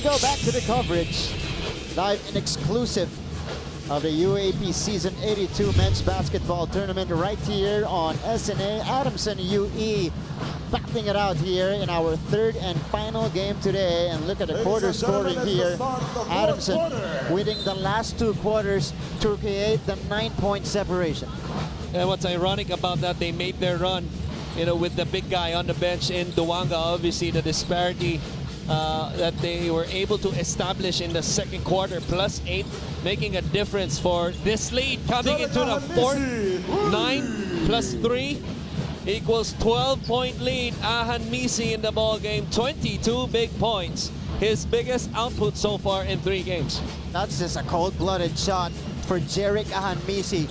go back to the coverage. Live and exclusive of the UAAP Season 82 Men's Basketball Tournament right here on SNA. Adamson UE battling it out here in our third and final game today. And look at the quarter scoring here. Adamson winning the last two quarters to create the 9-point separation. And what's ironic about that, they made their run, you know, with the big guy on the bench in Duanga. Obviously, the disparity that they were able to establish in the second quarter, +8, making a difference for this lead coming into the fourth. 9 + 3 equals 12-point lead. Ahan Misi in the ball game, 22 big points, his biggest output so far in 3 games. That's just a cold-blooded shot for Jeric Ahan Misi,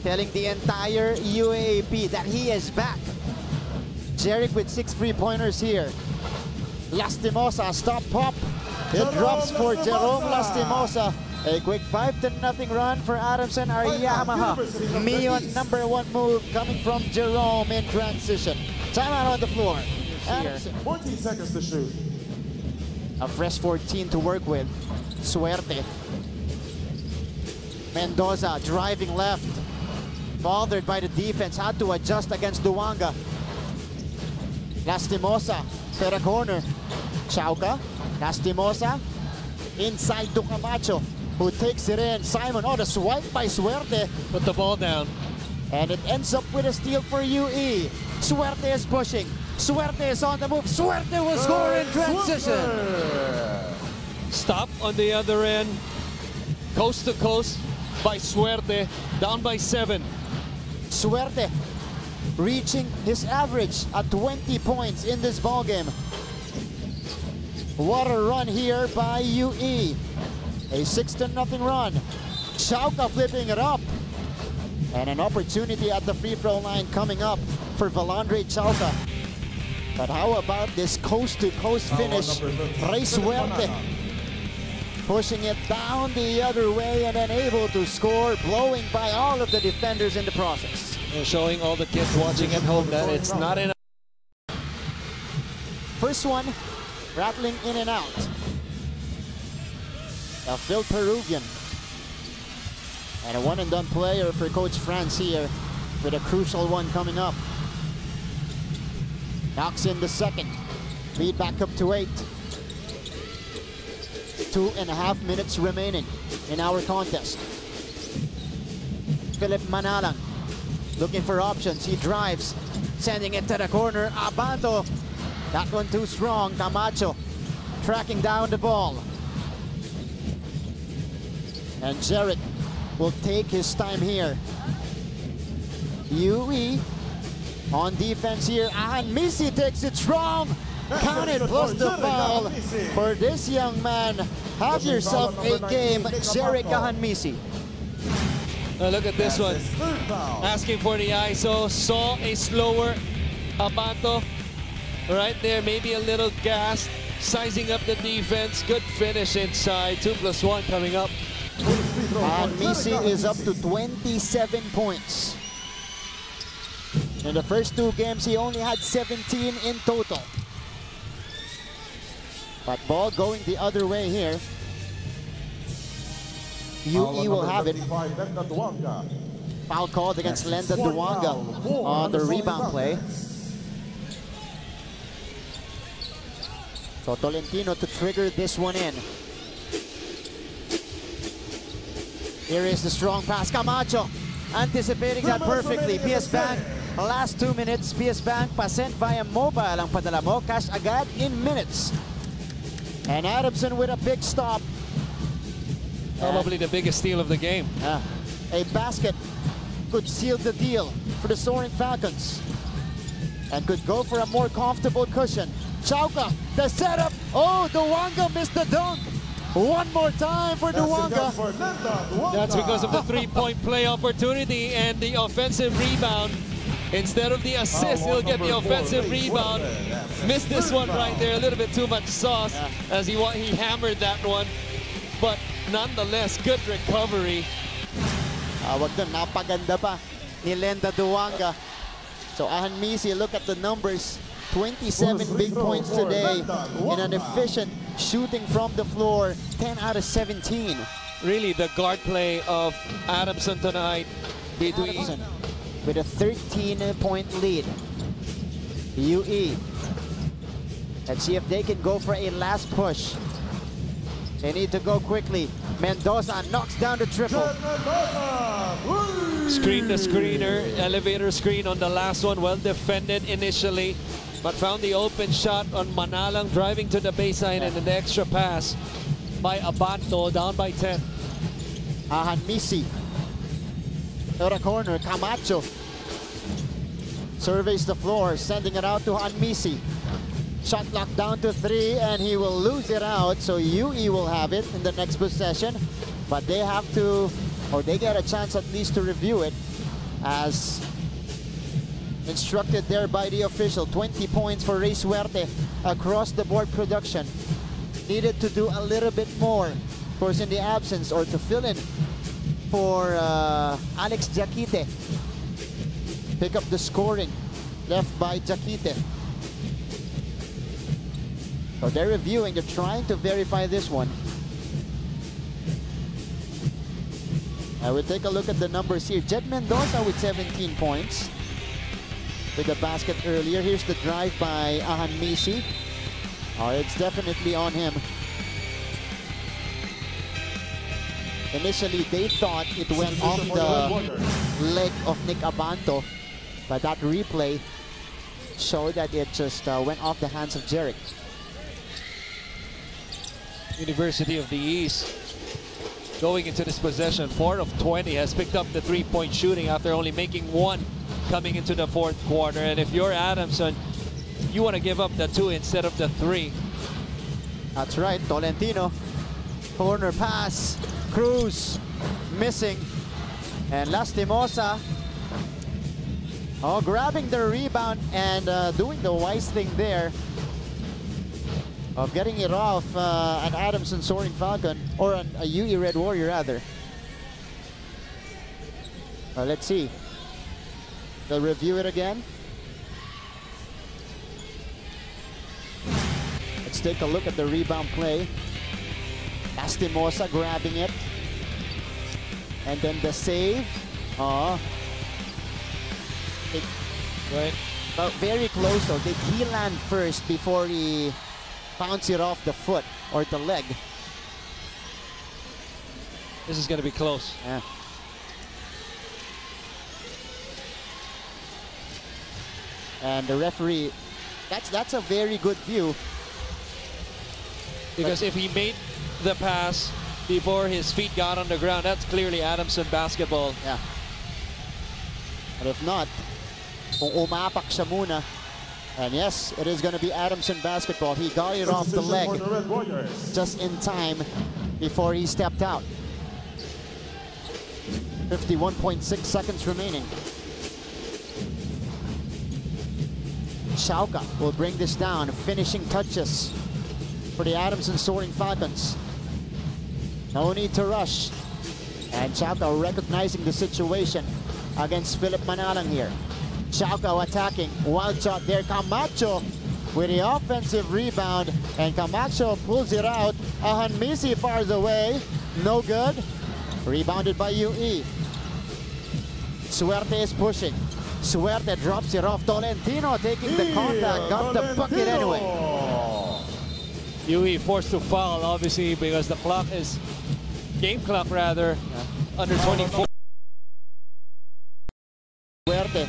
telling the entire UAAP that he is back. Jeric with 6 3-pointers here. Lastimosa, stop pop. It drops for Jerome Lastimosa. A quick 5-0 run for Adamson. Our Yamaha Mion #1 move coming from Jerome in transition. Timeout on the floor. Adamson. 14 seconds to shoot. A fresh 14 to work with. Suerte. Mendoza driving left. Bothered by the defense. Had to adjust against Duanga. Lastimosa. Pera corner. Chauca. Lastimosa. Inside to Camacho, who takes it in. Simon, oh, the swipe by Suerte. Put the ball down. And it ends up with a steal for UE. Suerte is pushing. Suerte is on the move. Suerte will score in transition. Stop on the other end. Coast to coast by Suerte. Down by 7. Suerte reaching his average at 20 points in this ballgame. What a run here by UE. A 6-0 run. Chauca flipping it up. And an opportunity at the free throw line coming up for Valandre Chauca. But how about this coast-to-coast finish? Ray Suerte pushing it down the other way and then able to score, blowing by all of the defenders in the process. Showing all the kids watching at home that it's not enough. First one, rattling in and out. A Phil Peruvian. And a one-and-done player for Coach Franz here with a crucial one coming up. Knocks in the second. Lead back up to 8. 2.5 minutes remaining in our contest. Philip Manalang looking for options. He drives, sending it to the corner. Abanto, that one too strong. Camacho tracking down the ball. And Jeric will take his time here. UE on defense here. And Misi takes it strong. Count it plus the foul for this young man. Have yourself a game, Jeric Ahan Misi. Look at this one. Asking for the ISO. Saw a slower Abanto right there. Maybe a little gas. Sizing up the defense. Good finish inside. 2 + 1 coming up. And Misi is up to 27 points. In the first 2 games, he only had 17 in total. But ball going the other way here. UE will have it. Foul called against Lenda Duanga on the rebound play. So Tolentino to trigger this one in. Here is the strong pass. Camacho anticipating that perfectly. PS Bank, last 2 minutes. PS Bank, pasent via mobile ang padala mo. Cash agad in minutes. And Adamson with a big stop. Probably the biggest steal of the game. A basket could seal the deal for the Soaring Falcons. And could go for a more comfortable cushion. Chauca, the setup. Oh, Duanga missed the dunk. One more time for Duanga. That's because of the 3-point play opportunity and the offensive rebound. Instead of the assist, he'll get the offensive rebound. Missed this one right there. A little bit too much sauce as he hammered that one. But nonetheless, good recovery. Wag dun, napaganda pa ni Lenda Duanga. So Ahan Misi, look at the numbers. 27 big points today in an efficient shooting from the floor, 10 out of 17. Really, the guard play of Adamson tonight between Adamson with a 13-point lead. UE. Let's see if they can go for a last push. They need to go quickly. Mendoza knocks down the triple. Screen the screener, elevator screen on the last one, well defended initially, but found the open shot on Manalang, driving to the baseline, and an extra pass by Abanto, down by 10. Misi. To the corner, Camacho surveys the floor, sending it out to Misi. Shot clock down to 3, and he will lose it out, so UE will have it in the next possession. But they have to, or they get a chance at least to review it, as instructed there by the official. 20 points for Rey Suerte across the board production. Needed to do a little bit more, of course, in the absence, or to fill in for Alex Jaquite. Pick up the scoring left by Jaquite. So they're reviewing, they're trying to verify this one. I will take a look at the numbers here. Jed Mendoza with 17 points with the basket earlier. Here's the drive by Misi. Oh, it's definitely on him. Initially, they thought it went off the leg of Nick Abanto, but that replay showed that it just went off the hands of Jerick. University of the East going into this possession, 4 of 20, has picked up the three-point shooting after only making 1 coming into the fourth quarter. And if you're Adamson, you want to give up the 2 instead of the 3. That's right. Tolentino, corner pass, Cruz missing, and Lastimosa grabbing the rebound and doing the wise thing there of getting it off an Adamson Soaring Falcon, or a UE Red Warrior rather. Let's see. They'll review it again. Let's take a look at the rebound play. Lastimosa grabbing it. And then the save. Right. But very close though. Did he land first before he bounce it off the foot or the leg? This is going to be close. Yeah. And the referee, that's a very good view. Because if he made the pass before his feet got on the ground, that's clearly Adamson basketball. Yeah. But if not, kung umapak siya muna, and yes, it is going to be Adamson basketball. He got it off the leg just in time before he stepped out. 51.6 seconds remaining. Chauca will bring this down. Finishing touches for the Adamson Soaring Falcons. No need to rush. And Chauca recognizing the situation against Philip Manalang here. Chauca attacking. Wild shot there. Camacho with the offensive rebound. And Camacho pulls it out. Misi fires away. No good. Rebounded by UE. Suerte is pushing. Suerte drops it off. Tolentino taking the contact. Got the bucket anyway. UE forced to foul, obviously, because the clock is, game clock rather, under 24. Suerte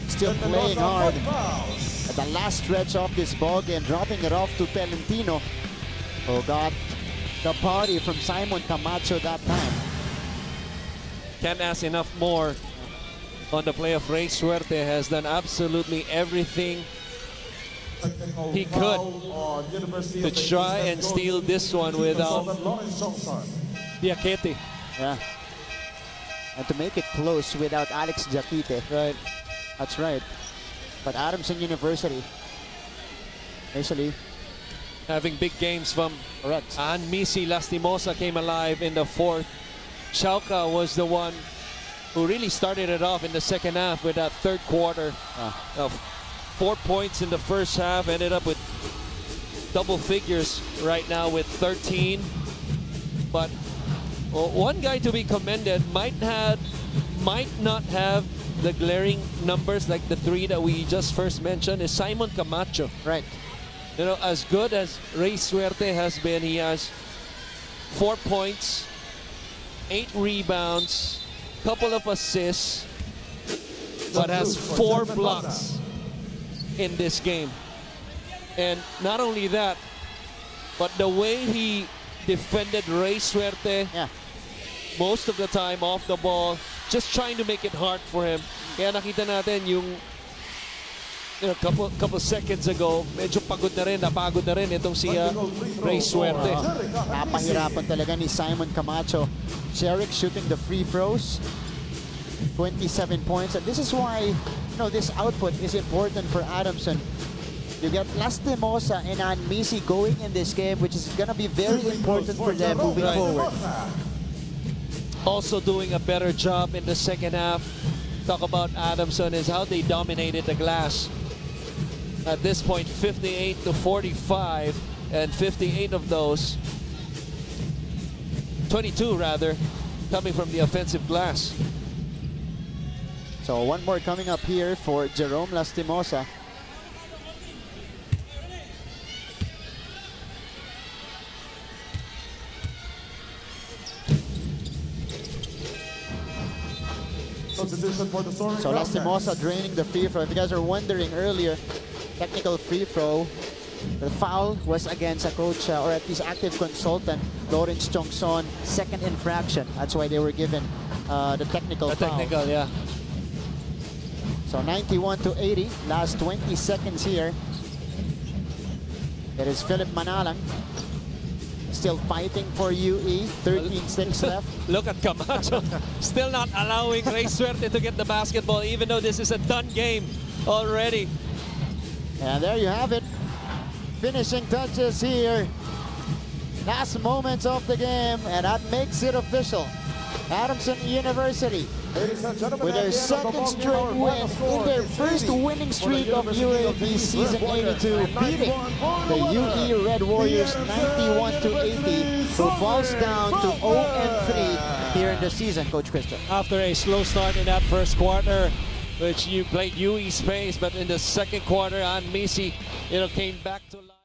still playing hard at the last stretch of this ball game, dropping it off to Tolentino, who got the body from Simon Camacho that time. Can't ask enough more on the play of Rey Suerte. Has done absolutely everything he could to try and steal this one without Diakete. Yeah. And to make it close without Alex Jaquite. Right. That's right. But Adamson University initially having big games from correct. Misi. Lastimosa came alive in the fourth. Chauca was the one who really started it off in the second half with that third quarter of 4 points in the first half, ended up with double figures right now with 13. But one guy to be commended might not have the glaring numbers like the three that we just first mentioned is Simon Camacho. Right. You know, as good as Rey Suerte has been, he has 4 points, 8 rebounds, couple of assists, but has 4 blocks in this game. And not only that, but the way he defended Rey Suerte most of the time off the ball, just trying to make it hard for him. Kaya nakita natin yung couple seconds ago, medyo napagod na rin itong si Rey Suerte. Napahirapan talaga ni Simon Camacho. Jerick shooting the free throws, 27 points. And this is why, this output is important for Adamson. You get Lastimosa and Anmisi going in this game, which is going to be very important for them moving forward. Also doing a better job in the second half. Talk about Adamson is how they dominated the glass. At this point, 58 to 45, and 58 of those, 22 rather, coming from the offensive glass. So one more coming up here for Jerome Lastimosa. So Lastimosa draining the free throw. If you guys are wondering earlier, technical free throw, the foul was against a coach or at least active consultant, Lawrence Chongson, second infraction. That's why they were given the technical foul. Technical, yeah. So 91 to 80, last 20 seconds here. It is Philip Manalang. Still fighting for UE, 13 seconds left. Look at Camacho, still not allowing Rey Suerte to get the basketball, even though this is a done game already. And there you have it. Finishing touches here. Last moments of the game, and that makes it official. Adamson University, with their second straight win in their first winning streak of UAAP season 82, beating the UE Red Warriors 91 to 80, who falls down to 0-3 here in the season, Coach Christian. After a slow start in that first quarter, which you played UE space, but in the second quarter, Anmisi, came back to life.